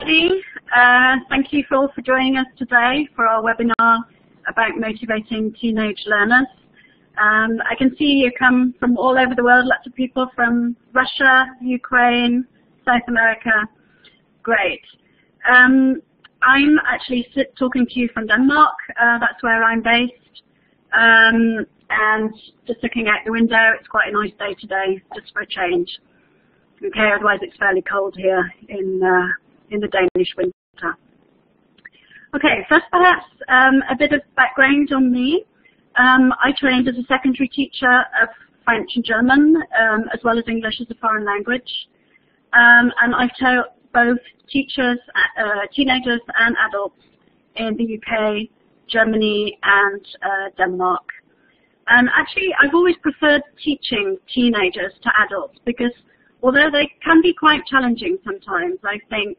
everybody. Thank you all for joining us today for our webinar about motivating teenage learners. I can see you come from all over the world, lots of people from Russia, Ukraine, South America. Great. I'm actually talking to you from Denmark. That's where I'm based. And just looking out the window, it's quite a nice day today, just for a change. Okay, otherwise it's fairly cold here in the Danish winter. Okay, first perhaps a bit of background on me. I trained as a secondary teacher of French and German, as well as English as a foreign language. And I've taught both teachers, teenagers and adults in the UK, Germany and Denmark. And actually, I've always preferred teaching teenagers to adults because although they can be quite challenging sometimes, I think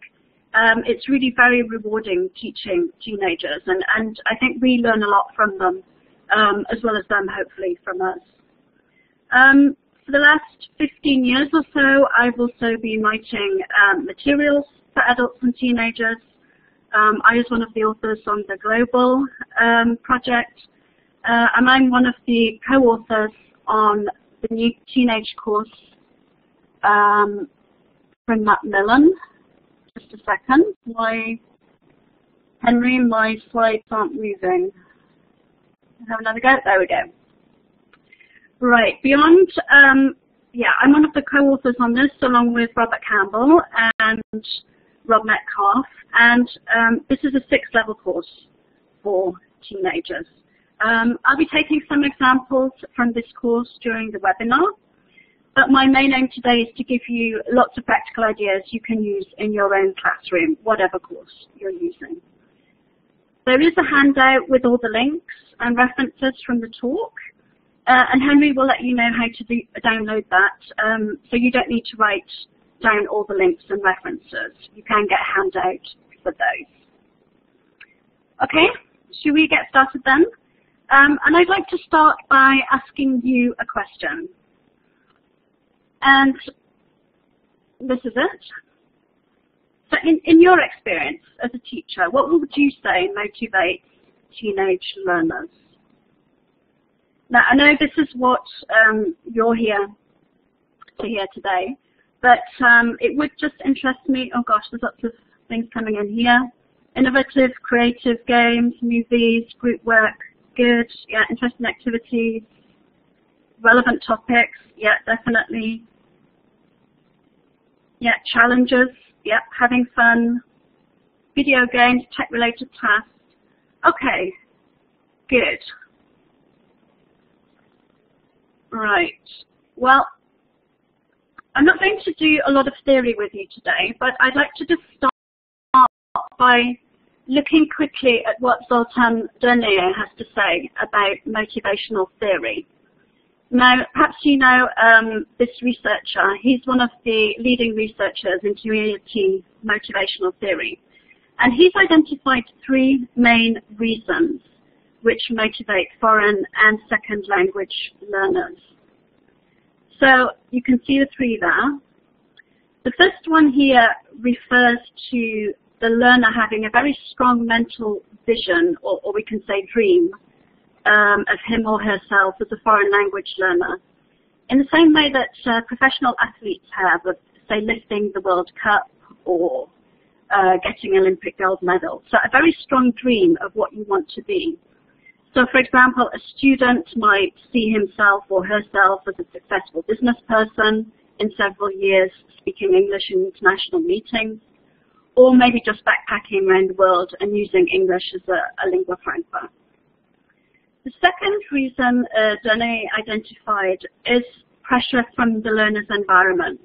it's really very rewarding teaching teenagers. And I think we learn a lot from them, as well as them, hopefully, from us. For the last 15 years or so, I've also been writing materials for adults and teenagers. I was one of the authors on the Global project, and I'm one of the co-authors on the new teenage course from Macmillan. Just a second. Henry, my slides aren't moving. Have another go. There we go. Right. Beyond, yeah, I'm one of the co-authors on this, along with Robert Campbell and Rob Metcalf, and this is a 6-level course for teenagers. I'll be taking some examples from this course during the webinar, but my main aim today is to give you lots of practical ideas you can use in your own classroom, whatever course you're using. There is a handout with all the links and references from the talk, and Henry will let you know how to download that, so you don't need to write down all the links and references. You can get a handout for those. Okay, should we get started then? And I'd like to start by asking you a question. And this is it. So in your experience as a teacher, what would you say motivates teenage learners? Now, I know this is what you're here to hear today, but it would just interest me. Oh gosh, there's lots of things coming in here. Innovative, creative games, movies, group work, good, yeah, interesting activities, relevant topics, yeah, definitely. Yeah, challenges, yeah, having fun, video games, tech-related tasks. Okay, good. Right, well, I'm not going to do a lot of theory with you today, but I'd like to just start by looking quickly at what Zoltan Dornyel has to say about motivational theory. Now, perhaps you know this researcher. He's one of the leading researchers in community motivational theory. And he's identified 3 main reasons which motivate foreign and second language learners. So you can see the 3 there. The first one here refers to the learner having a very strong mental vision, or we can say dream, of him or herself as a foreign language learner, in the same way that professional athletes have of, say, lifting the World Cup or getting an Olympic gold medal. So a very strong dream of what you want to be. So, for example, a student might see himself or herself as a successful business person in several years, speaking English in international meetings, or maybe just backpacking around the world and using English as a lingua franca. The second reason Dornyel identified is pressure from the learner's environment.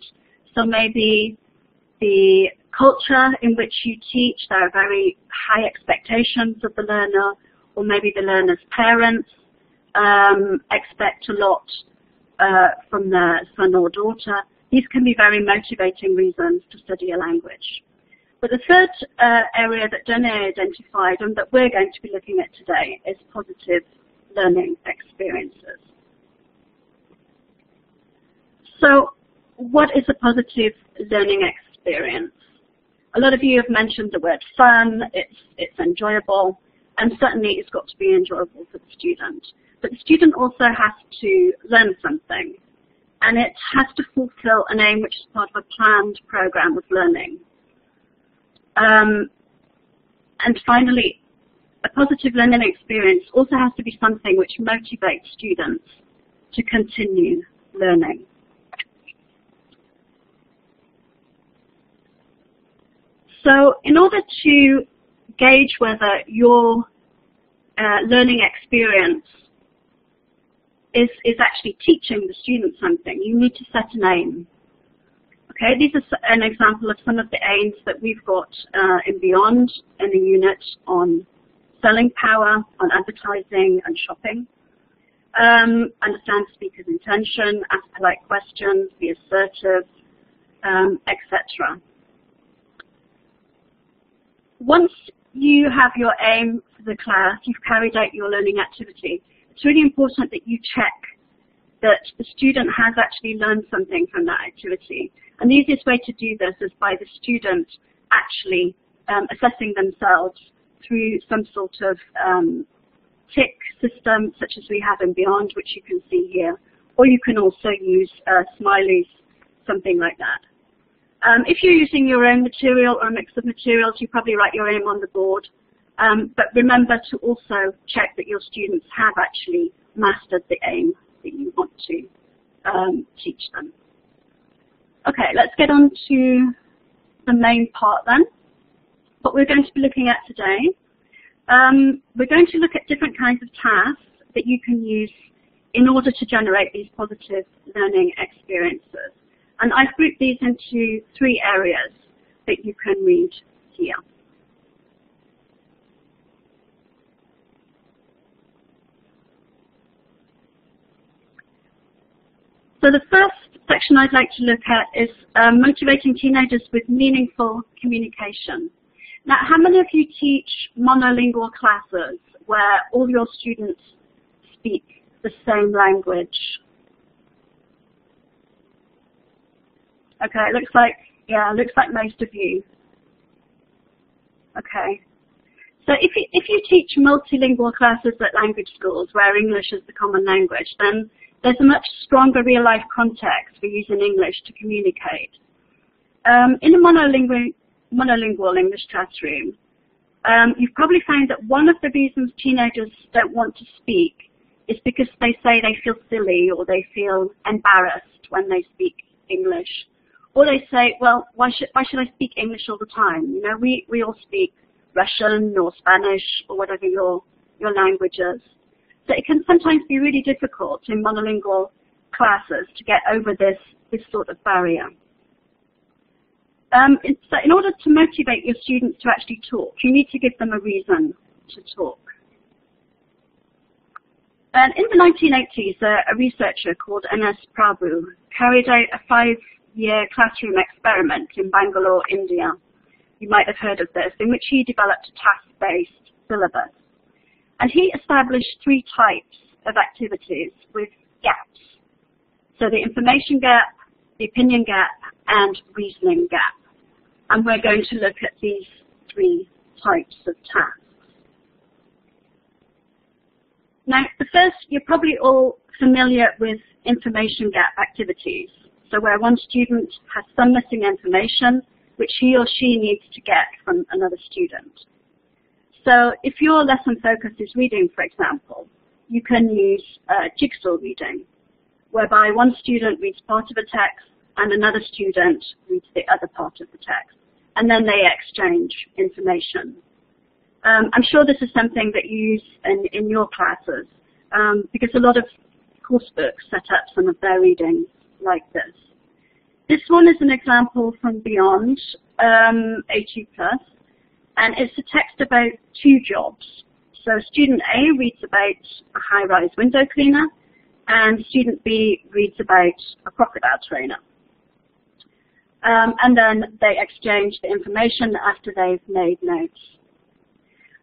So maybe the culture in which you teach, there are very high expectations of the learner, or maybe the learner's parents expect a lot from their son or daughter. These can be very motivating reasons to study a language. But the third area that Dornyel identified and that we're going to be looking at today is positive learning experiences. So what is a positive learning experience? A lot of you have mentioned the word fun, it's enjoyable, and certainly it's got to be enjoyable for the student. But the student also has to learn something, and it has to fulfill an aim which is part of a planned program of learning. And finally, a positive learning experience also has to be something which motivates students to continue learning. So in order to gauge whether your learning experience is actually teaching the student something, you need to set an aim. Okay, these are an example of some of the aims that we've got in Beyond in the unit on selling power, on advertising and shopping. Understand speaker's intention, ask polite questions, be assertive, etc. Once you have your aim for the class, you've carried out your learning activity, it's really important that you check that the student has actually learned something from that activity. And the easiest way to do this is by the student actually assessing themselves through some sort of tick system, such as we have in Beyond, which you can see here. Or you can also use smileys, something like that. If you're using your own material or a mix of materials, you probably write your aim on the board. But remember to also check that your students have actually mastered the aim that you want to teach them. Okay, let's get on to the main part then. What we're going to be looking at today, we're going to look at different kinds of tasks that you can use in order to generate these positive learning experiences. And I've grouped these into 3 areas that you can read here. So the first section I'd like to look at is motivating teenagers with meaningful communication. Now, how many of you teach monolingual classes where all your students speak the same language? Okay, it looks like most of you. Okay. So if you teach multilingual classes at language schools where English is the common language, then there's a much stronger real-life context for using English to communicate. In a monolingual English classroom, you've probably found that one of the reasons teenagers don't want to speak is because they say they feel silly or they feel embarrassed when they speak English. Or they say, well, why should I speak English all the time? You know, we all speak Russian or Spanish or whatever your language is. So it can sometimes be really difficult in monolingual classes to get over this sort of barrier. So in order to motivate your students to actually talk, you need to give them a reason to talk. And in the 1980s, a researcher called N.S. Prabhu carried out a 5-year classroom experiment in Bangalore, India. You might have heard of this, in which he developed a task-based syllabus. And he established 3 types of activities with gaps. So the information gap, the opinion gap, and reasoning gap. And we're going to look at these 3 types of tasks. Now, the first, you're probably all familiar with information gap activities. So where one student has some missing information, which he or she needs to get from another student. So if your lesson focus is reading, for example, you can use jigsaw reading, whereby one student reads part of a text and another student reads the other part of the text, and then they exchange information. I'm sure this is something that you use in your classes, because a lot of course books set up some of their readings like this. This one is an example from Beyond, 80+, and it's a text about 2 jobs. So student A reads about a high-rise window cleaner, and student B reads about a crocodile trainer. And then they exchange the information after they've made notes.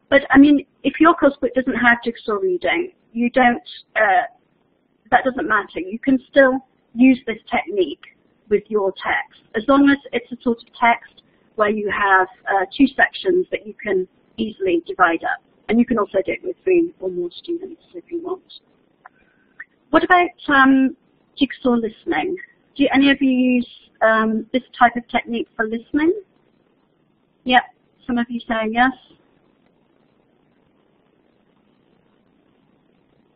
But I mean, if your course book doesn't have jigsaw reading, that doesn't matter. You can still use this technique with your text, as long as it's a sort of text where you have 2 sections that you can easily divide up. And you can also do it with 3 or more students if you want. What about jigsaw listening? Do any of you use this type of technique for listening? Yep, some of you saying yes.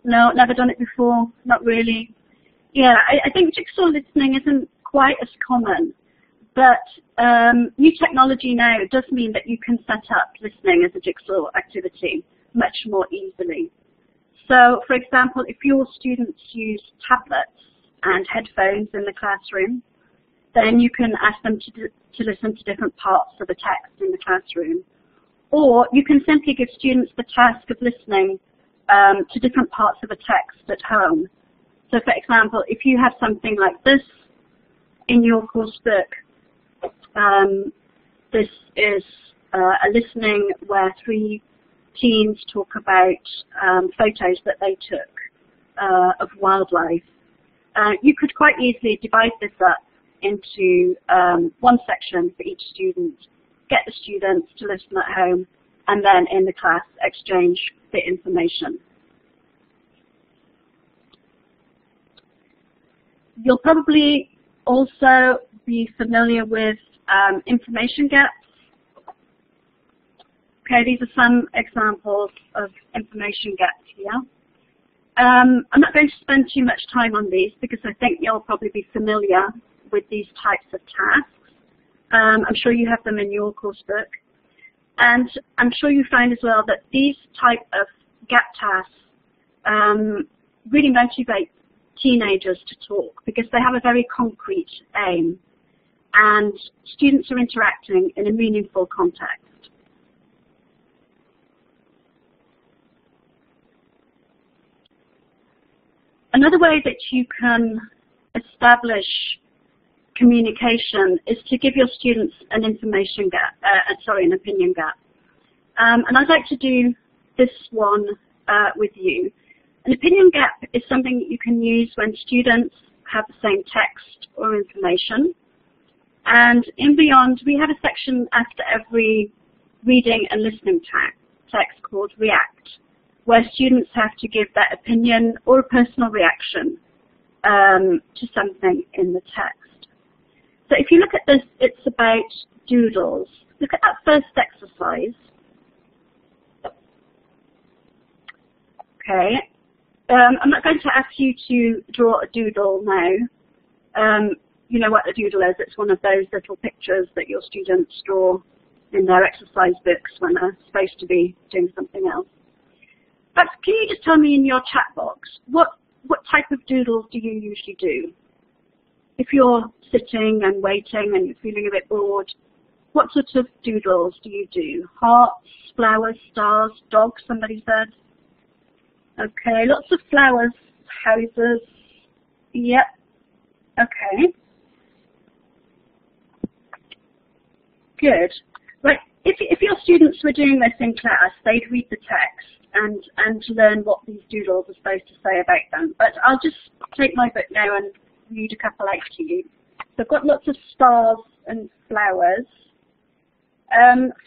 No, never done it before, not really. Yeah, I think jigsaw listening isn't quite as common, but new technology now does mean that you can set up listening as a jigsaw activity much more easily. So, for example, if your students use tablets and headphones in the classroom, then you can ask them to listen to different parts of the text in the classroom. Or you can simply give students the task of listening to different parts of a text at home. So, for example, if you have something like this in your course book, this is a listening where 3 teens talk about photos that they took of wildlife. You could quite easily divide this up into 1 section for each student, get the students to listen at home, and then in the class exchange the information. You'll probably also be familiar with information gaps. Okay, these are some examples of information gaps here. I'm not going to spend too much time on these because I think you'll probably be familiar with these types of tasks. I'm sure you have them in your course book. And I'm sure you find as well that these type of gap tasks really motivate teenagers to talk because they have a very concrete aim and students are interacting in a meaningful context. Another way that you can establish communication is to give your students an information gap, an opinion gap. And I'd like to do this one with you. An opinion gap is something that you can use when students have the same text or information. And in Beyond, we have a section after every reading and listening text called React, where students have to give their opinion or a personal reaction to something in the text. So if you look at this, it's about doodles. Look at that first exercise. Okay. I'm not going to ask you to draw a doodle now. You know what a doodle is. It's one of those little pictures that your students draw in their exercise books when they're supposed to be doing something else. But can you just tell me in your chat box, what type of doodles do you usually do? If you're sitting and waiting and you're feeling a bit bored, what sort of doodles do you do? Hearts, flowers, stars, dogs, somebody said? Okay, lots of flowers, houses. Yep. Okay. Good. Right. If your students were doing this in class, they'd read the text and learn what these doodles are supposed to say about them. But I'll just take my book now and read a couple out to you. So I've got lots of stars and flowers.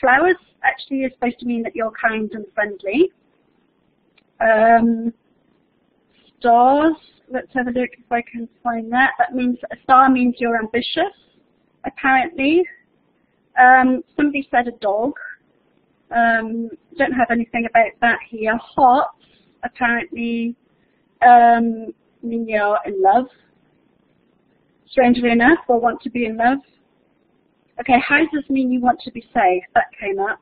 Flowers actually is supposed to mean that you're kind and friendly. Stars, let's have a look if I can find that. That means a star means you're ambitious, apparently. Somebody said a dog. Don't have anything about that here. Hearts, apparently, mean you're in love. Strangely enough, or want to be in love. Okay, houses mean you want to be safe. That came up.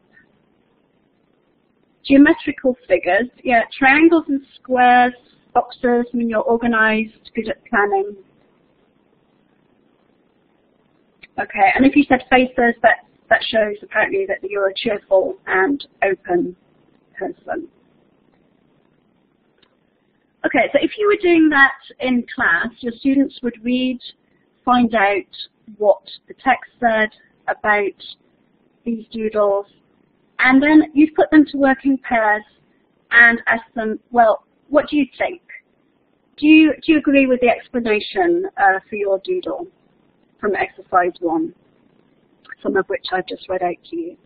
Geometrical figures, yeah, triangles and squares, boxes mean you're organized, good at planning. Okay, and if you said faces, that shows apparently that you're a cheerful and open person. Okay, so if you were doing that in class, your students would read, find out what the text said about these doodles, and then you'd put them to work in pairs and ask them, well, what do you think? Do you agree with the explanation for your doodle from exercise 1? some of which I've just read out to you.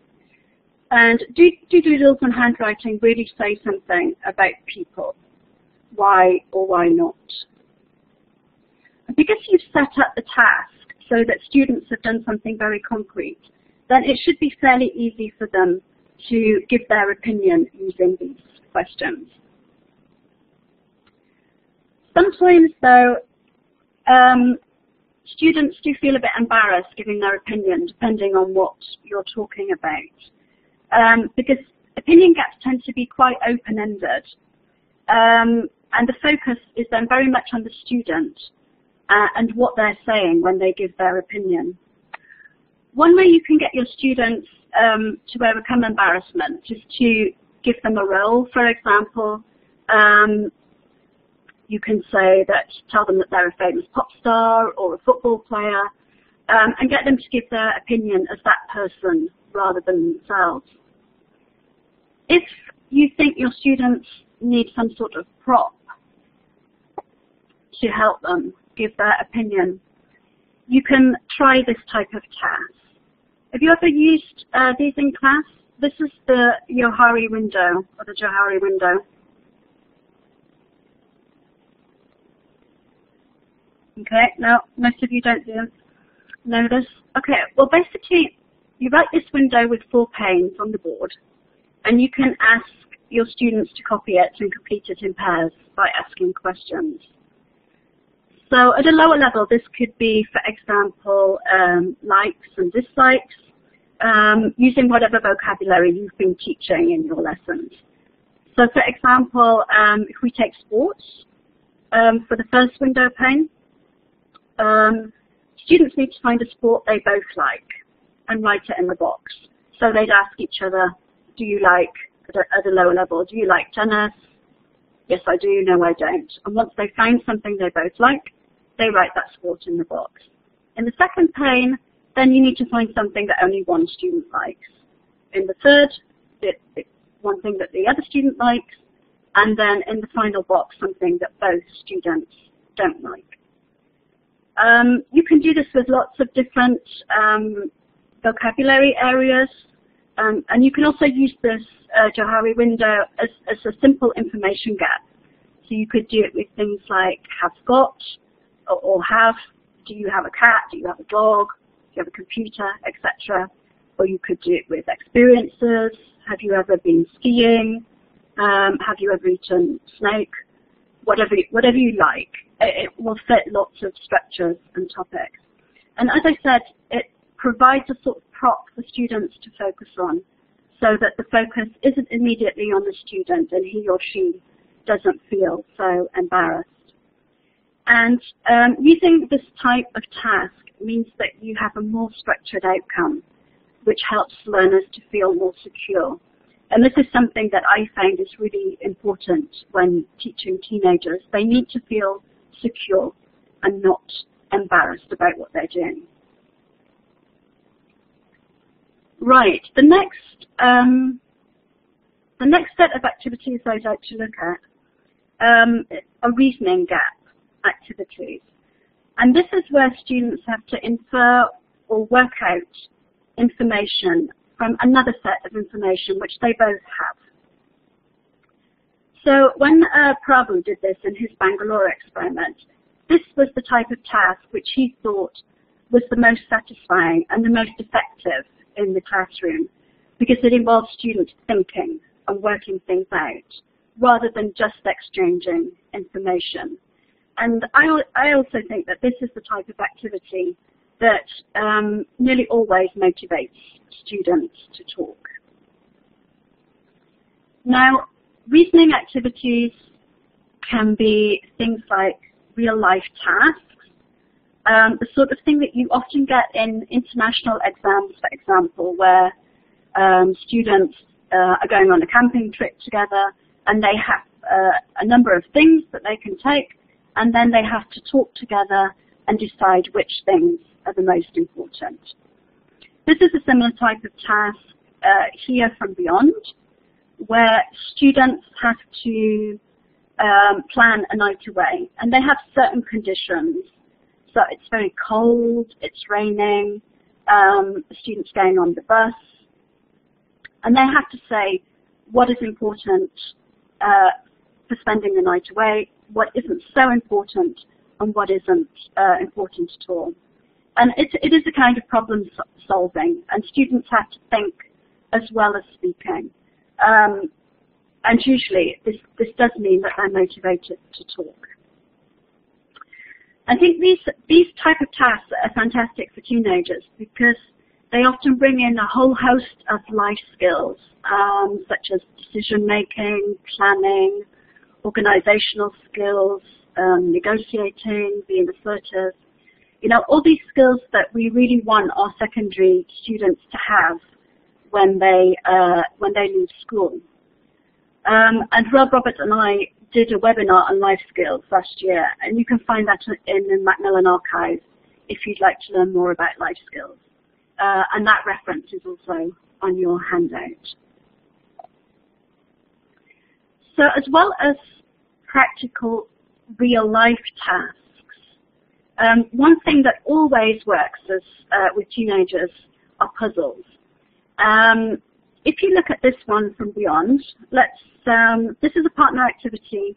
And do doodles and handwriting really say something about people? Why or why not? Because you've set up the task so that students have done something very concrete, then it should be fairly easy for them to give their opinion using these questions. Sometimes, though, students do feel a bit embarrassed giving their opinion, depending on what you're talking about, because opinion gaps tend to be quite open-ended, and the focus is then very much on the student and what they're saying when they give their opinion. One way you can get your students to overcome embarrassment is to give them a role. For example, you can tell them that they're a famous pop star or a football player, and get them to give their opinion as that person rather than themselves. If you think your students need some sort of prop to help them give their opinion, you can try this type of task. Have you ever used these in class? This is the Johari window, or the Johari window. Okay, no, most of you don't know this. Okay, well basically, you write this window with 4 panes on the board, and you can ask your students to copy it and complete it in pairs by asking questions. So at a lower level, this could be, for example, likes and dislikes, using whatever vocabulary you've been teaching in your lessons. So for example, if we take sports, for the first window pane, students need to find a sport they both like and write it in the box. So they'd ask each other, do you like, at a lower level, do you like tennis? Yes, I do. No, I don't. And once they find something they both like, they write that sport in the box. In the second pane, then you need to find something that only one student likes. In the third, one thing that the other student likes, and then in the final box, something that both students don't like. You can do this with lots of different vocabulary areas, and you can also use this Johari window as a simple information gap. So you could do it with things like have got, or have, do you have a cat, do you have a dog, do you have a computer, etc. Or you could do it with experiences, have you ever been skiing, have you ever eaten snake, whatever you like. It will fit lots of structures and topics. And as I said, it provides a sort of prop for students to focus on, so that the focus isn't immediately on the student and he or she doesn't feel so embarrassed. And using this type of task means that you have a more structured outcome, which helps learners to feel more secure. And this is something that I find is really important when teaching teenagers. They need to feel secure and not embarrassed about what they're doing. Right, the next set of activities I'd like to look at are reasoning gap activities. And this is where students have to infer or work out information from another set of information which they both have. So when Prabhu did this in his Bangalore experiment, this was the type of task which he thought was the most satisfying and the most effective in the classroom, because it involved students thinking and working things out rather than just exchanging information. And I also think that this is the type of activity that nearly always motivates students to talk. Now, reasoning activities can be things like real-life tasks, the sort of thing that you often get in international exams, for example, where students are going on a camping trip together and they have a number of things that they can take, and then they have to talk together and decide which things are the most important. This is a similar type of task here from Beyond, where students have to plan a night away, and they have certain conditions. So it's very cold, it's raining, students going on the bus, and they have to say what is important for spending the night away, what isn't so important, and what isn't important at all. And it is a kind of problem solving, and students have to think as well as speaking. And usually this does mean that they're motivated to talk. I think these type of tasks are fantastic for teenagers because they often bring in a whole host of life skills, such as decision making, planning, organizational skills, negotiating, being assertive. You know, all these skills that we really want our secondary students to have when they leave school. And Rob, Robert and I did a webinar on life skills last year, and you can find that in the Macmillan archives if you'd like to learn more about life skills. And that reference is also on your handout. So as well as practical real-life tasks, one thing that always works with teenagers are puzzles. If you look at this one from Beyond, this is a partner activity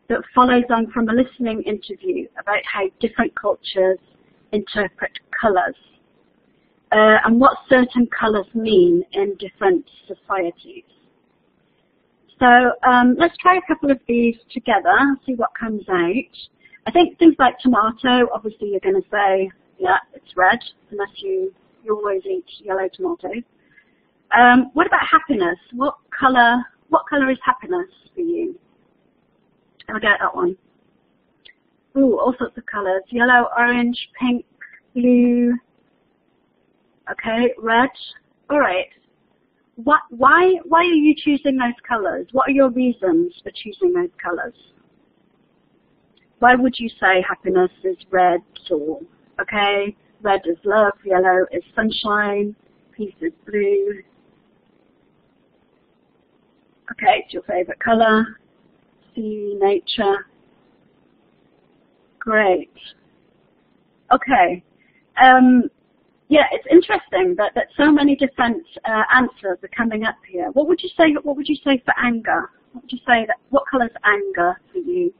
that follows on from a listening interview about how different cultures interpret colours and what certain colours mean in different societies. So let's try a couple of these together, see what comes out. I think things like tomato, obviously you're going to say, yeah, it's red, unless you always eat yellow tomatoes. What about happiness? What color is happiness for you? I'll get that one. Ooh, all sorts of colors. Yellow, orange, pink, blue. Okay, red. All right. Why are you choosing those colors? What are your reasons for choosing those colors? Why would you say happiness is red or, okay, red is love, yellow is sunshine, peace is blue. Okay, it's your favorite color. Sea, nature. Great. Okay. Yeah, it's interesting that so many different answers are coming up here. What would you say? What would you say for anger? What would you say that? What color is anger for you?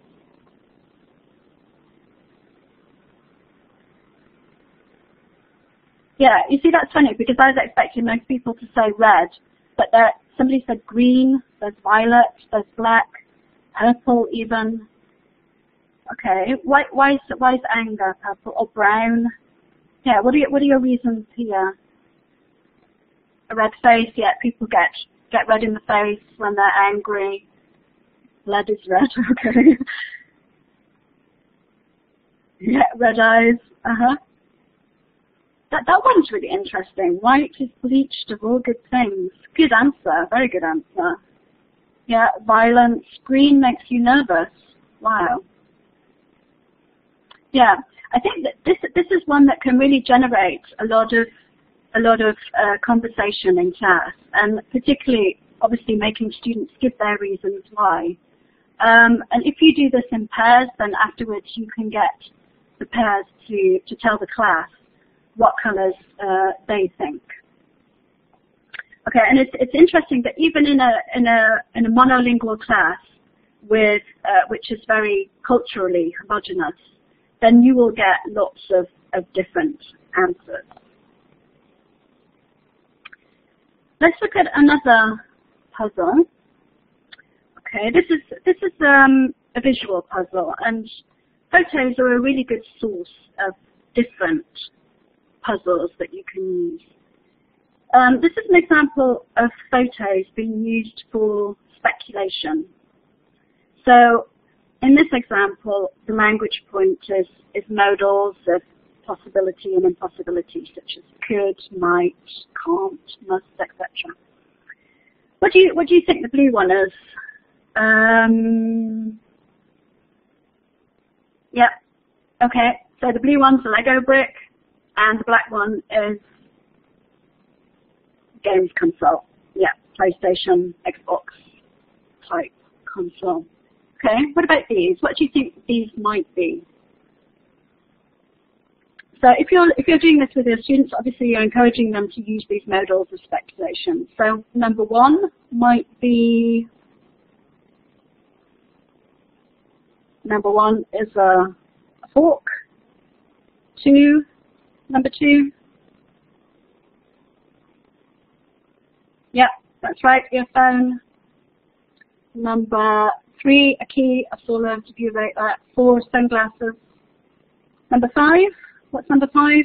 Yeah, you see, that's funny because I was expecting most people to say red, but somebody said green. There's violet. There's black, purple even. Okay, why is anger purple or brown? Yeah, what are your reasons here? A red face, yeah, people get red in the face when they're angry. Lead is red, okay. Yeah, red eyes, That one's really interesting. White is bleached of all good things. Good answer, very good answer. Yeah, violence. Green makes you nervous. Wow. Yeah, I think that this is one that can really generate a lot of conversation in class, and particularly, obviously, making students give their reasons why. And if you do this in pairs, then afterwards you can get the pairs to tell the class what colours they think. Okay, and it's interesting that even in a monolingual class with which is very culturally homogeneous, then you will get lots of different answers. Let's look at another puzzle. Okay, this is a visual puzzle, and photos are a really good source of different puzzles that you can use. This is an example of photos being used for speculation. So in this example, the language point is modals of possibility and impossibility, such as could, might, can't, must, etc. What do you think the blue one is? Yep. Okay. So the blue one's a Lego brick, and the black one is games console. Yeah, PlayStation, Xbox type console. Okay, what about these? What do you think these might be? So if you're doing this with your students, obviously you're encouraging them to use these modals of speculation. So number one might be, number one is a fork. Number two. Yep, that's right, earphone. Number three, a key. I saw learned to view that. Four, sunglasses. Number five. What's number five?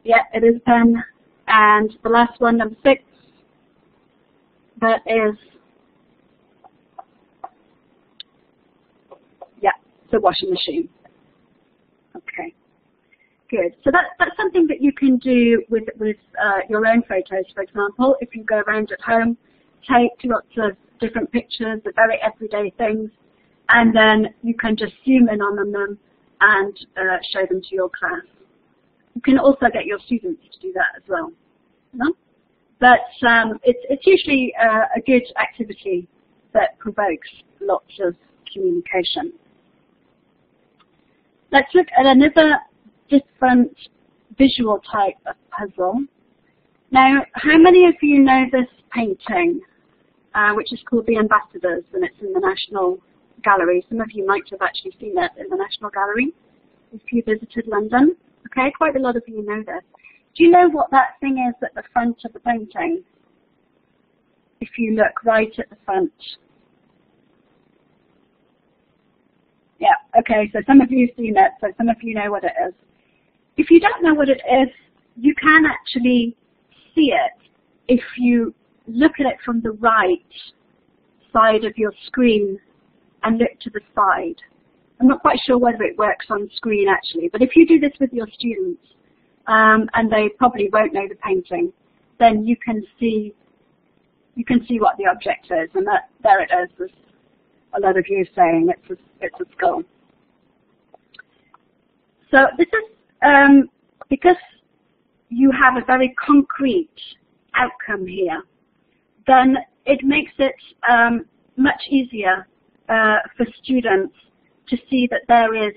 Yeah, it is a pen. And the last one, number six, that is, yeah, the washing machine. Okay, good. So that's something that you can do with your own photos, for example. If you go around at home, take lots of different pictures of very everyday things, and then you can just zoom in on them and show them to your class. You can also get your students to do that as well. No? But it's usually a good activity that provokes lots of communication. Let's look at another different visual type of puzzle. Now, how many of you know this painting, which is called The Ambassadors, and it's in the National Gallery? Some of you might have actually seen it in the National Gallery if you visited London. Okay, quite a lot of you know this. Do you know what that thing is at the front of the painting? If you look right at the front. Yeah, okay, so some of you have seen it, so some of you know what it is. If you don't know what it is, you can actually see it if you look at it from the right side of your screen and look to the side. I'm not quite sure whether it works on screen actually, but if you do this with your students, and they probably won't know the painting, then you can see what the object is, and there it is. There's a lot of you saying it's a skull. So this is because you have a very concrete outcome here, then it makes it much easier for students to see that there is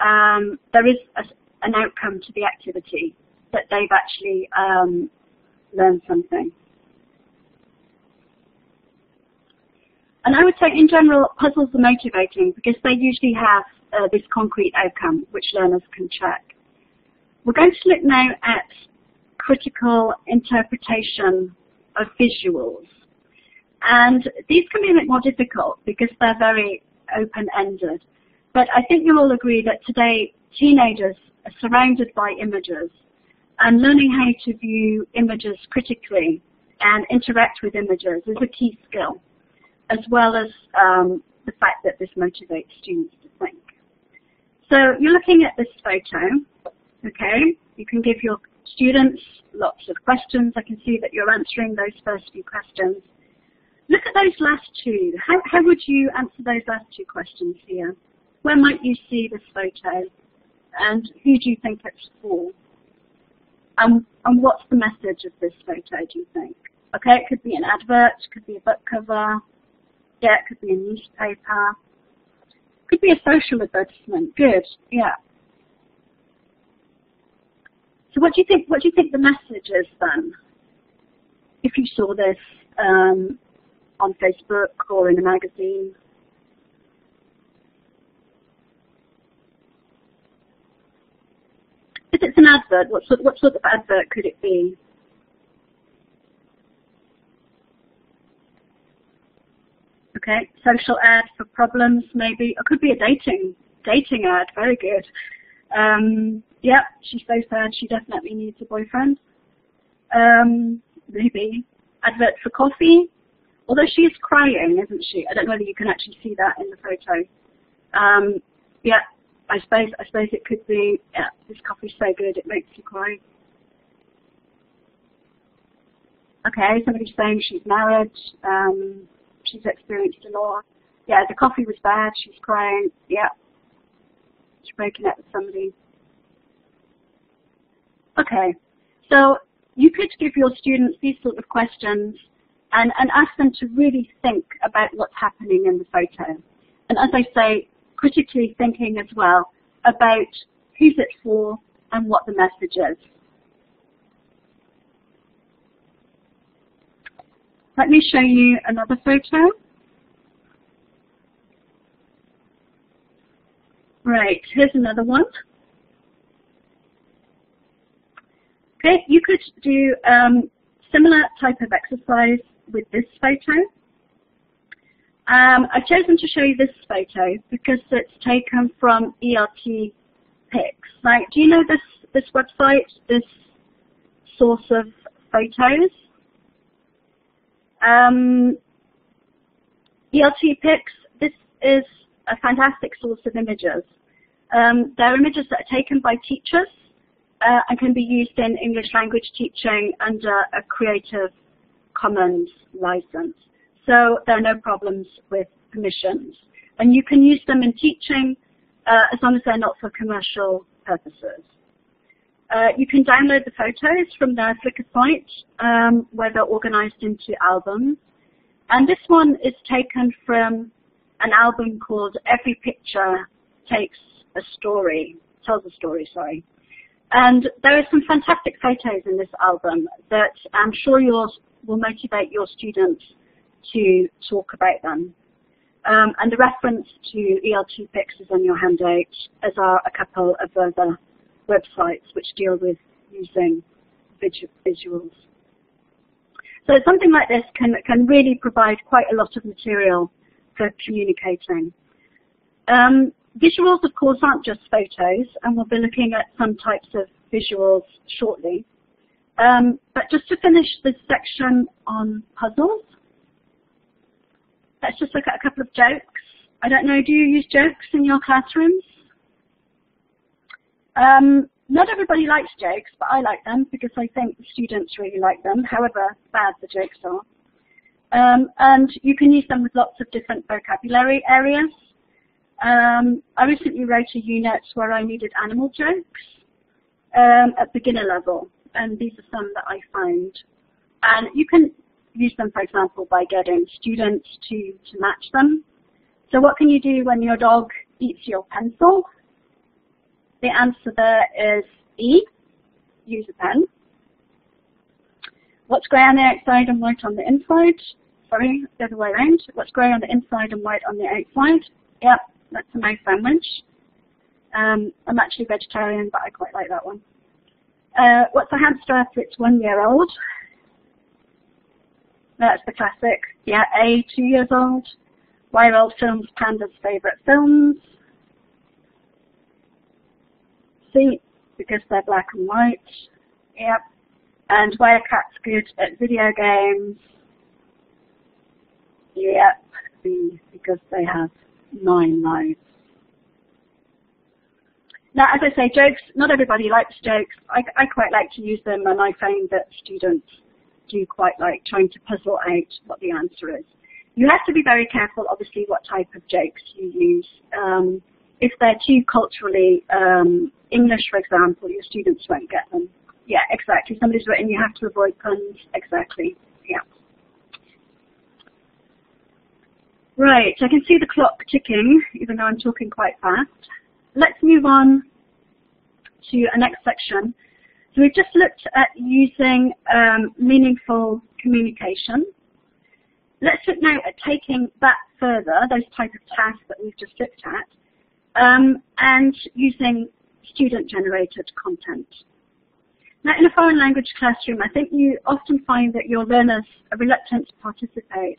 an outcome to the activity, that they've actually learned something. And I would say in general, puzzles are motivating because they usually have this concrete outcome which learners can check. We're going to look now at critical interpretation of visuals. And these can be a bit more difficult because they're very open-ended. But I think you'll all agree that today teenagers are surrounded by images, and learning how to view images critically and interact with images is a key skill, as well as the fact that this motivates students to think. So you're looking at this photo, okay? You can give your students lots of questions. I can see that you're answering those first few questions. Look at those last two. How would you answer those last two questions here? Where might you see this photo? And who do you think it's for? And what's the message of this photo, do you think? Okay, it could be an advert, it could be a book cover, yeah, it could be a newspaper, it could be a social advertisement. Good, yeah. So what do you think the message is then? If you saw this on Facebook or in a magazine? If it's an advert, what sort of advert could it be? Okay, social ad for problems maybe. It could be a dating ad. Very good. Yeah, she's so sad. She definitely needs a boyfriend. Maybe advert for coffee. Although she is crying, isn't she? I don't know whether you can actually see that in the photo. Yeah. I suppose it could be, yeah, this coffee's so good it makes you cry. Okay, somebody's saying she's married, she's experienced a lot. Yeah, the coffee was bad, she's crying, yeah. She's breaking up with somebody. Okay, so you could give your students these sort of questions and ask them to really think about what's happening in the photo. And as I say, critically thinking as well, about who's it for and what the message is. Let me show you another photo. Right, here's another one. Okay, you could do similar type of exercise with this photo. I've chosen to show you this photo because it's taken from ELT Pics. Now, do you know this website, this source of photos? ELT Pics, this is a fantastic source of images. They're images that are taken by teachers and can be used in English language teaching under a Creative Commons license. So there are no problems with permissions. And you can use them in teaching as long as they're not for commercial purposes. You can download the photos from their Flickr site where they're organized into albums. And this one is taken from an album called Every Picture Tells a Story, And there are some fantastic photos in this album that I'm sure will motivate your students to talk about them. And the reference to ELT Pics is on your handout, as are a couple of other websites which deal with using visuals. So something like this can really provide quite a lot of material for communicating. Visuals, of course, aren't just photos, and we'll be looking at some types of visuals shortly. But just to finish this section on puzzles, let's just look at a couple of jokes. I don't know, do you use jokes in your classrooms? Not everybody likes jokes, but I like them because I think the students really like them, however bad the jokes are. And you can use them with lots of different vocabulary areas. I recently wrote a unit where I needed animal jokes at beginner level, and these are some that I found. And you can use them, for example, by getting students to match them. So what can you do when your dog eats your pencil? The answer there is E, use a pen. What's grey on the outside and white on the inside? Sorry, the other way around. What's grey on the inside and white on the outside? Yep, that's a nice sandwich. I'm actually vegetarian, but I quite like that one. What's a hamster after it's 1 year old? That's the classic. Yeah, A, 2 years old. Why are old films pandas' favourite films? C, because they're black and white. Yep. And why are cats good at video games? Yep. B, because they have 9 lives. Now, as I say, jokes, not everybody likes jokes. I quite like to use them, and I find that students do quite like trying to puzzle out what the answer is. You have to be very careful, obviously, what type of jokes you use. If they're too culturally English, for example, your students won't get them. Yeah, exactly. Somebody's written, you have to avoid puns. Exactly. Yeah. Right, I can see the clock ticking, even though I'm talking quite fast. Let's move on to a next section. So we've just looked at using meaningful communication. Let's look now at taking that further, those type of tasks that we've just looked at, and using student-generated content. Now, in a foreign language classroom, I think you often find that your learners are reluctant to participate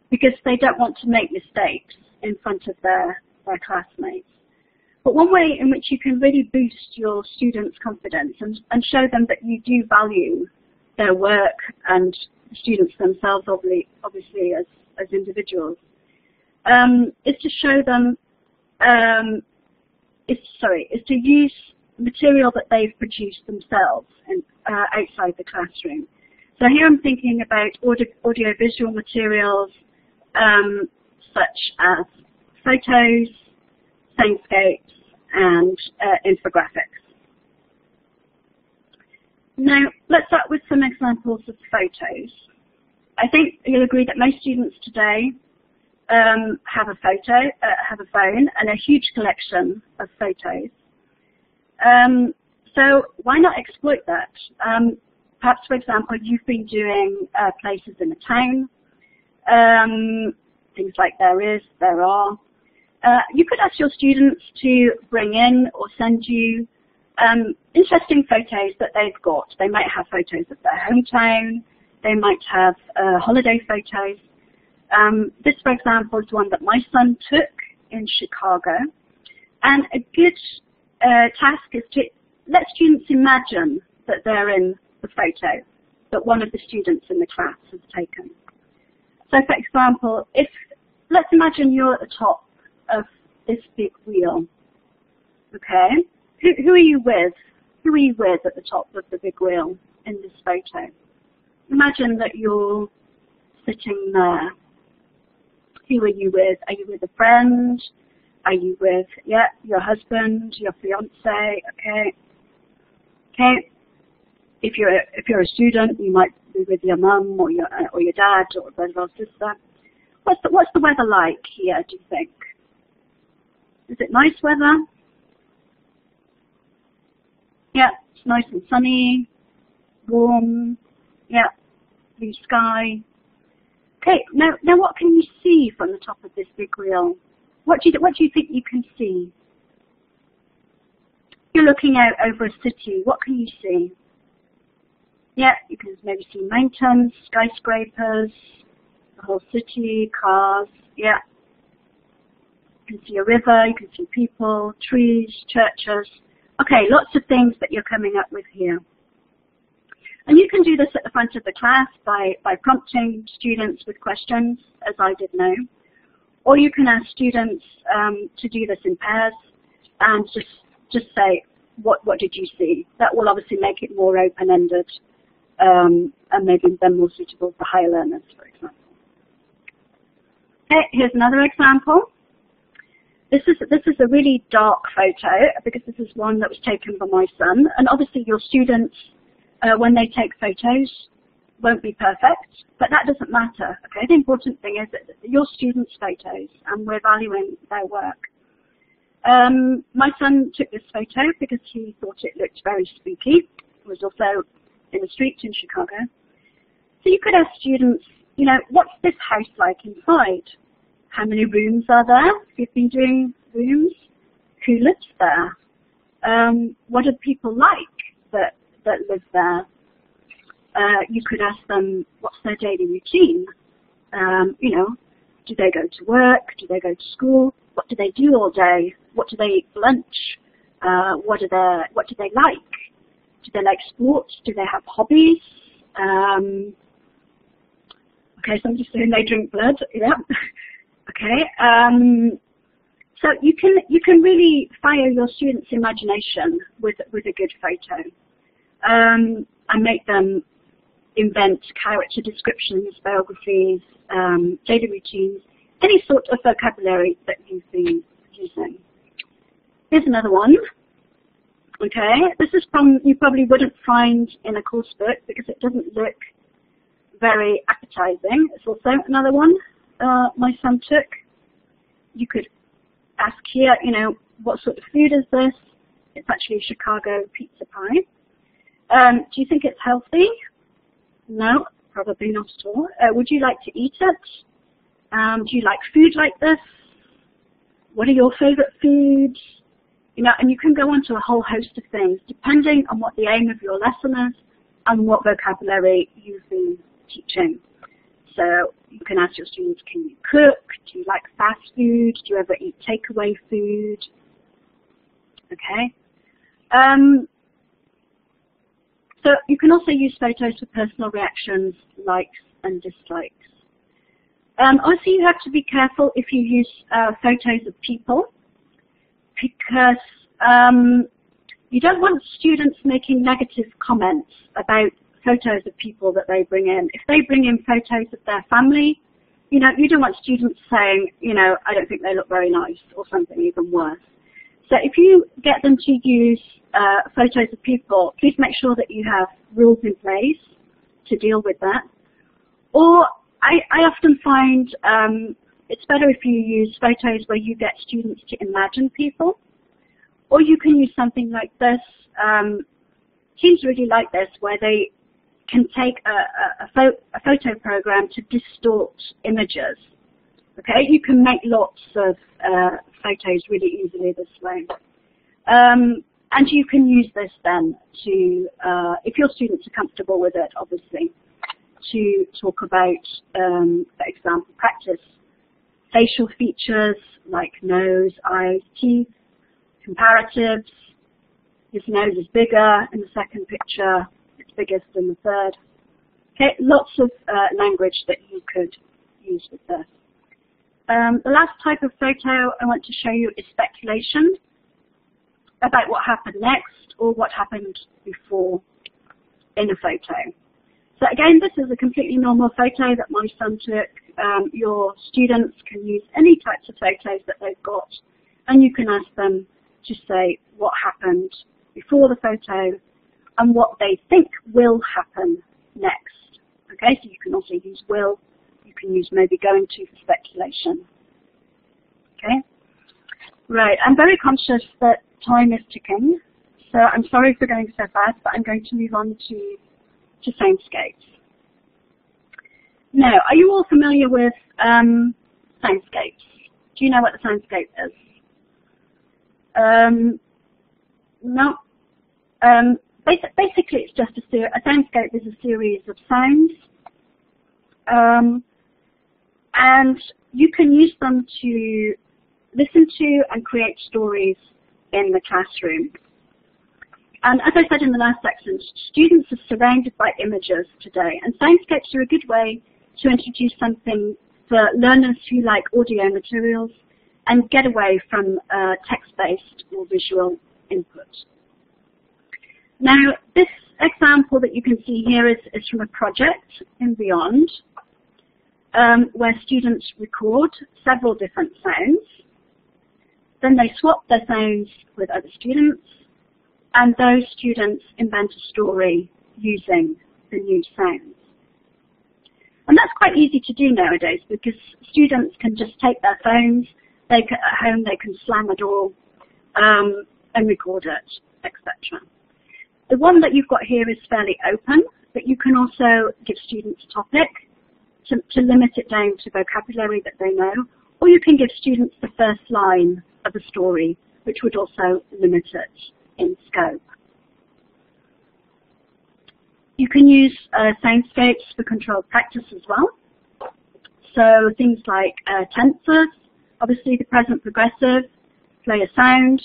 because they don't want to make mistakes in front of their classmates. But one way in which you can really boost your students' confidence and show them that you do value their work and the students themselves, obviously as individuals, is to show them, is to use material that they've produced themselves outside the classroom. So here I'm thinking about audio-visual materials such as photos, Soundscapes, and infographics. Now, let's start with some examples of photos. I think you'll agree that most students today have a phone, and a huge collection of photos. So why not exploit that? Perhaps, for example, you've been doing places in a town, things like there is, there are. You could ask your students to bring in or send you interesting photos that they've got. They might have photos of their hometown. They might have holiday photos. This, for example, is one that my son took in Chicago. And a good task is to let students imagine that they're in the photo that one of the students in the class has taken. So, for example, let's imagine you're at the top of this big wheel. Okay? Who are you with? Who are you with at the top of the big wheel in this photo? Imagine that you're sitting there. Who are you with? Are you with a friend? Are you with, your husband, your fiance? Okay. Okay. If you're a student, you might be with your mum or your dad or brother or sister. What's the weather like here, do you think? Is it nice weather? Yeah, it's nice and sunny, warm, yeah, blue sky. Okay, now what can you see from the top of this big wheel? What do you think you can see? You're looking out over a city. What can you see? Yeah, you can maybe see mountains, skyscrapers, the whole city, cars. Yeah. You can see a river. You can see people, trees, churches. Okay, lots of things that you're coming up with here. And you can do this at the front of the class by prompting students with questions, as I did now. Or you can ask students to do this in pairs and just say, what did you see? That will obviously make it more open-ended and maybe then more suitable for higher learners, for example. Okay, here's another example. This is a really dark photo because this is one that was taken by my son. And obviously your students, when they take photos, won't be perfect, but that doesn't matter. Okay, the important thing is that your students' photos, and we're valuing their work. My son took this photo because he thought it looked very spooky. It was also in the streets in Chicago. So you could ask students, what's this house like inside? How many rooms are there? If you've been doing rooms, who lives there? What are people like that live there? You could ask them, what's their daily routine? Do they go to work? Do they go to school? What do they do all day? What do they eat for lunch? What do they like? Do they like sports? Do they have hobbies? Okay, somebody's saying they drink blood. Yeah. Okay. So you can really fire your students' imagination with a good photo, and make them invent character descriptions, biographies, daily routines, any sort of vocabulary that you've been using. Here's another one. Okay, this is you probably wouldn't find in a course book because it doesn't look very appetizing. It's also another one my son took. You could ask here, what sort of food is this? It's actually Chicago pizza pie. Do you think it's healthy? No, probably not at all. Would you like to eat it? Do you like food like this? What are your favorite foods? And you can go on to a whole host of things, depending on what the aim of your lesson is and what vocabulary you've been teaching. So you can ask your students, can you cook? Do you like fast food? Do you ever eat takeaway food? Okay. So you can also use photos for personal reactions, likes and dislikes. Also, you have to be careful if you use photos of people, because you don't want students making negative comments about photos of people that they bring in. If they bring in photos of their family, you don't want students saying, I don't think they look very nice, or something even worse. So if you get them to use photos of people, please make sure that you have rules in place to deal with that. Or I often find it's better if you use photos where you get students to imagine people, Or you can use something like this. Teams really like this, where they can take a photo program to distort images. Okay, you can make lots of photos really easily this way. And you can use this then to, if your students are comfortable with it, obviously, to talk about, for example, practice facial features like nose, eyes, teeth, comparatives. His nose is bigger in the second picture, it's biggest in the third. Okay, lots of language that you could use with this. The last type of photo I want to show you is speculation about what happened next or what happened before in a photo. So again, this is a completely normal photo that my son took. Your students can use any types of photos that they've got, and you can ask them to say what happened before the photo and what they think will happen next. Okay, so you can also use will, you can use maybe going to for speculation. Okay, right, I'm very conscious that time is ticking, so I'm sorry for going so fast, but I'm going to move on to Soundscapes. Now, are you all familiar with Soundscapes? Do you know what the Soundscape is? No. Basically, it's just a soundscape is a series of sounds, and you can use them to listen to and create stories in the classroom. And as I said in the last section, students are surrounded by images today, and soundscapes are a good way to introduce something for learners who like audio materials and get away from text-based or visual input. Now, this example that you can see here is from a project in Beyond, where students record several different sounds. Then they swap their sounds with other students, and those students invent a story using the new sounds. And that's quite easy to do nowadays, because students can just take their phones, at home they can slam a door and record it, etc. The one that you've got here is fairly open, but you can also give students a topic to limit it down to vocabulary that they know, or you can give students the first line of a story, which would also limit it in scope. You can use Soundscapes for controlled practice as well. So things like tenses, obviously the present progressive, play a sound,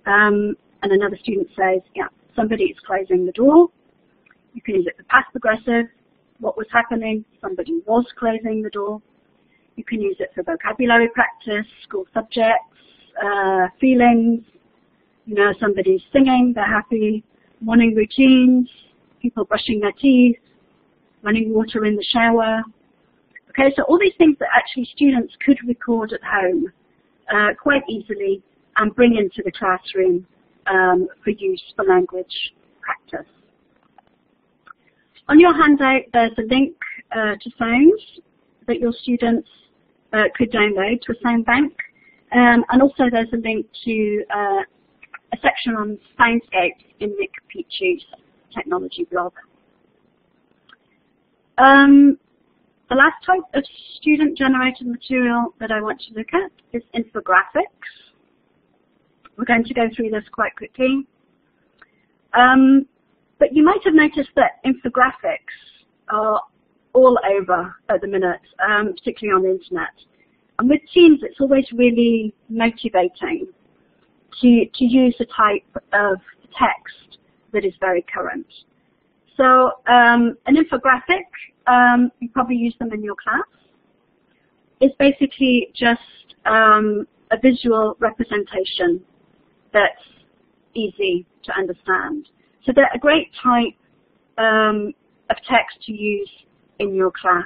and another student says, yeah, somebody is closing the door. You can use it for past progressive, what was happening, somebody was closing the door. You can use it for vocabulary practice, school subjects, feelings, you know, somebody's singing, they're happy, morning routines, people brushing their teeth, running water in the shower. Okay, so all these things that actually students could record at home quite easily and bring into the classroom for use for language practice. On your handout, there's a link to sounds that your students could download to a sound bank, and also there's a link to a section on Soundscapes in Nick Peachu's technology blog. The last type of student-generated material that I want to look at is infographics. We're going to go through this quite quickly. But you might have noticed that infographics are all over at the minute, particularly on the internet. And with teams, it's always really motivating to use a type of text that is very current. So an infographic, you probably use them in your class, is basically just a visual representation that's easy to understand. So they're a great type of text to use in your class.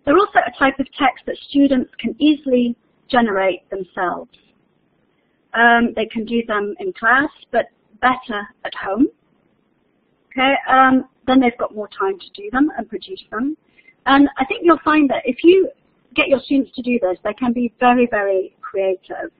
They're also a type of text that students can easily generate themselves. They can do them in class, but better at home. Okay, then they've got more time to do them and produce them. And I think you'll find that if you get your students to do this, they can be very, very creative.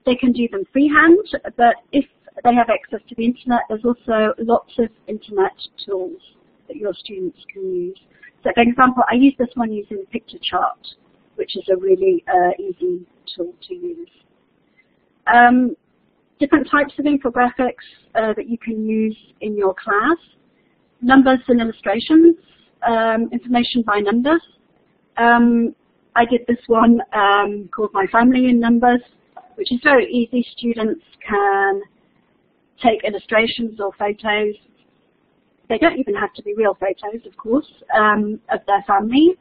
They can do them freehand, but if they have access to the internet, there's also lots of internet tools that your students can use. So for example, I use this one using Picture Chart, which is a really easy tool to use. Different types of infographics that you can use in your class. Numbers and illustrations, information by numbers. I did this one called My Family in Numbers, which is very easy. Students can take illustrations or photos. They don't even have to be real photos, of course, of their family,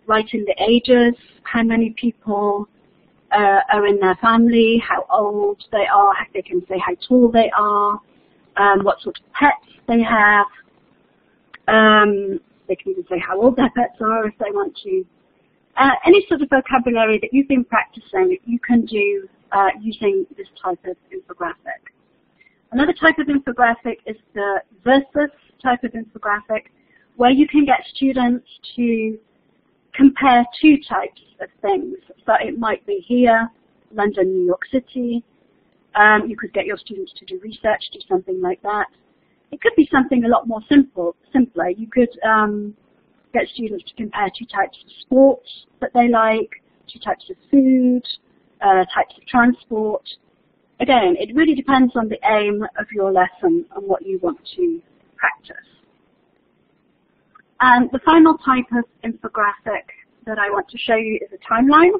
writing the ages, how many people are in their family, how old they are. They can say how tall they are, what sort of pets they have. They can even say how old their pets are if they want to. Any sort of vocabulary that you've been practicing, you can do using this type of infographic. Another type of infographic is the versus type of infographic, where you can get students to compare two types of things. So it might be here, London, New York City. You could get your students to do research, do something like that. It could be something a lot more simpler. You could get students to compare two types of sports that they like, two types of food, types of transport. Again, it really depends on the aim of your lesson and what you want to practice. And the final type of infographic that I want to show you is a timeline.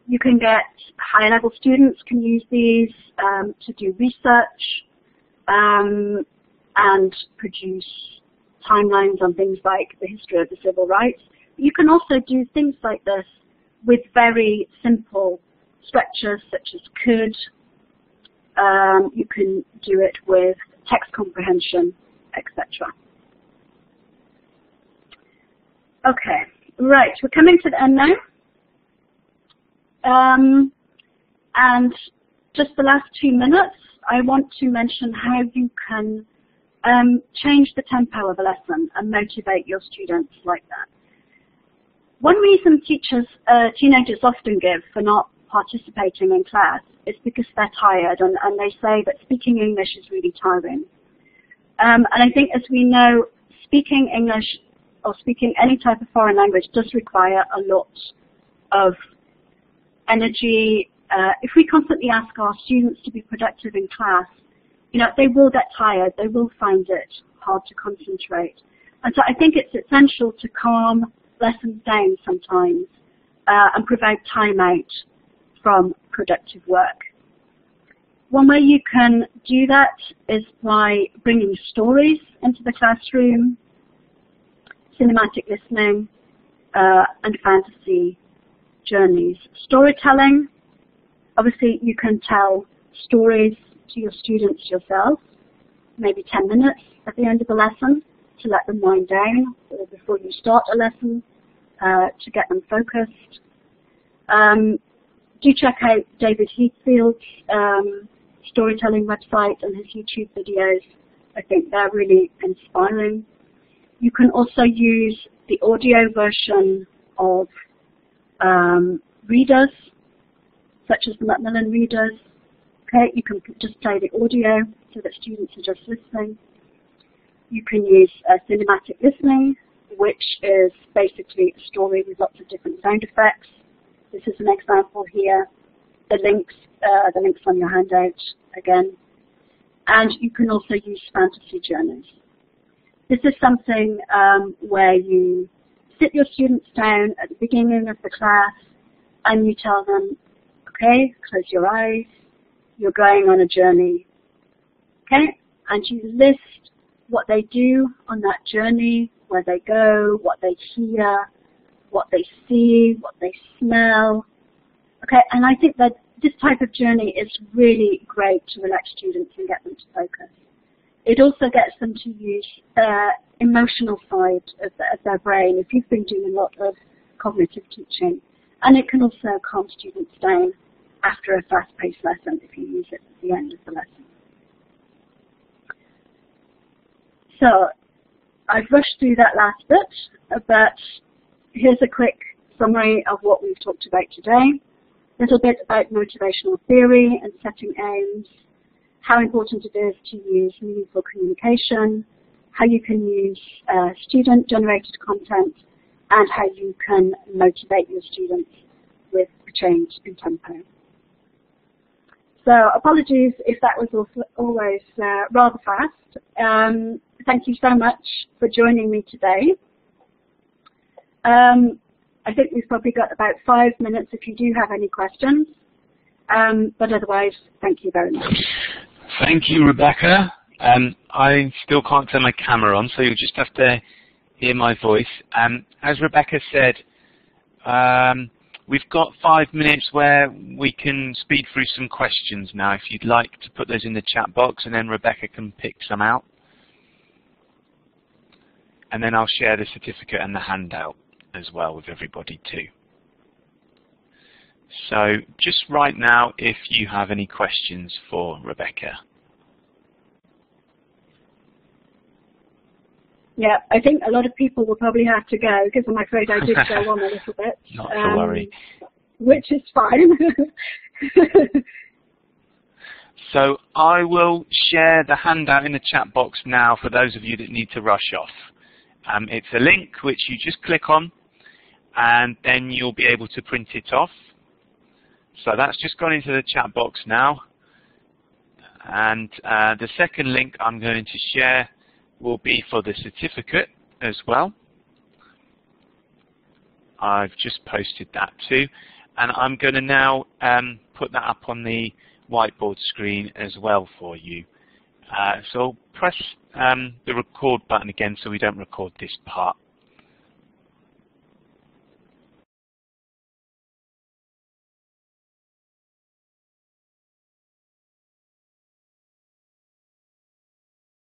You can get high-level students can use these to do research and produce timelines on things like the history of the civil rights. You can also do things like this with very simple structures such as could. You can do it with text comprehension, etc. Okay, right, we're coming to the end now. And just the last 2 minutes, I want to mention how you can change the tempo of a lesson and motivate your students like that. One reason teenagers often give for not participating in class is because they're tired, and they say that speaking English is really tiring. And I think, as we know, speaking English or speaking any type of foreign language does require a lot of energy. If we constantly ask our students to be productive in class, you know, they will get tired. They will find it hard to concentrate. And so I think it's essential to calm lessons down sometimes and provide time out from productive work. One way you can do that is by bringing stories into the classroom, cinematic listening, and fantasy journeys. Storytelling, obviously you can tell stories to your students yourself, maybe 10 minutes at the end of the lesson to let them wind down, or before you start a lesson to get them focused. Do check out David Heathfield's storytelling website and his YouTube videos. I think they're really inspiring. You can also use the audio version of readers, such as the Macmillan readers. Okay, you can just play the audio so that students are just listening. You can use cinematic listening, which is basically a story with lots of different sound effects. This is an example here. The links on your handout again. And you can also use fantasy journeys. This is something where you sit your students down at the beginning of the class and you tell them, okay, close your eyes, you're going on a journey, okay? And you list what they do on that journey, where they go, what they hear, what they see, what they smell, okay? And I think that this type of journey is really great to relax students and get them to focus. It also gets them to use their emotional side of their brain if you've been doing a lot of cognitive teaching. And it can also calm students down after a fast-paced lesson if you use it at the end of the lesson. So I've rushed through that last bit, but here's a quick summary of what we've talked about today. a little bit about motivational theory and setting aims, how important it is to use meaningful communication, how you can use student-generated content, and how you can motivate your students with a change in tempo. So apologies if that was always rather fast. Thank you so much for joining me today. I think we've probably got about 5 minutes if you do have any questions. But otherwise, thank you very much. Thank you, Rebecca. I still can't turn my camera on, so you'll just have to hear my voice. As Rebecca said, we've got 5 minutes where we can speed through some questions now, if you'd like to put those in the chat box, and then Rebecca can pick some out. And then I'll share the certificate and the handout as well with everybody too. So just right now, if you have any questions for Rebecca. Yeah, I think a lot of people will probably have to go because I'm afraid I did go on a little bit. Not to worry. Which is fine. So I will share the handout in the chat box now for those of you that need to rush off. It's a link which you just click on and then you'll be able to print it off. So that's just gone into the chat box now. And the second link I'm going to share will be for the certificate as well. I've just posted that too. And I'm going to now put that up on the whiteboard screen as well for you. So press the record button again so we don't record this part.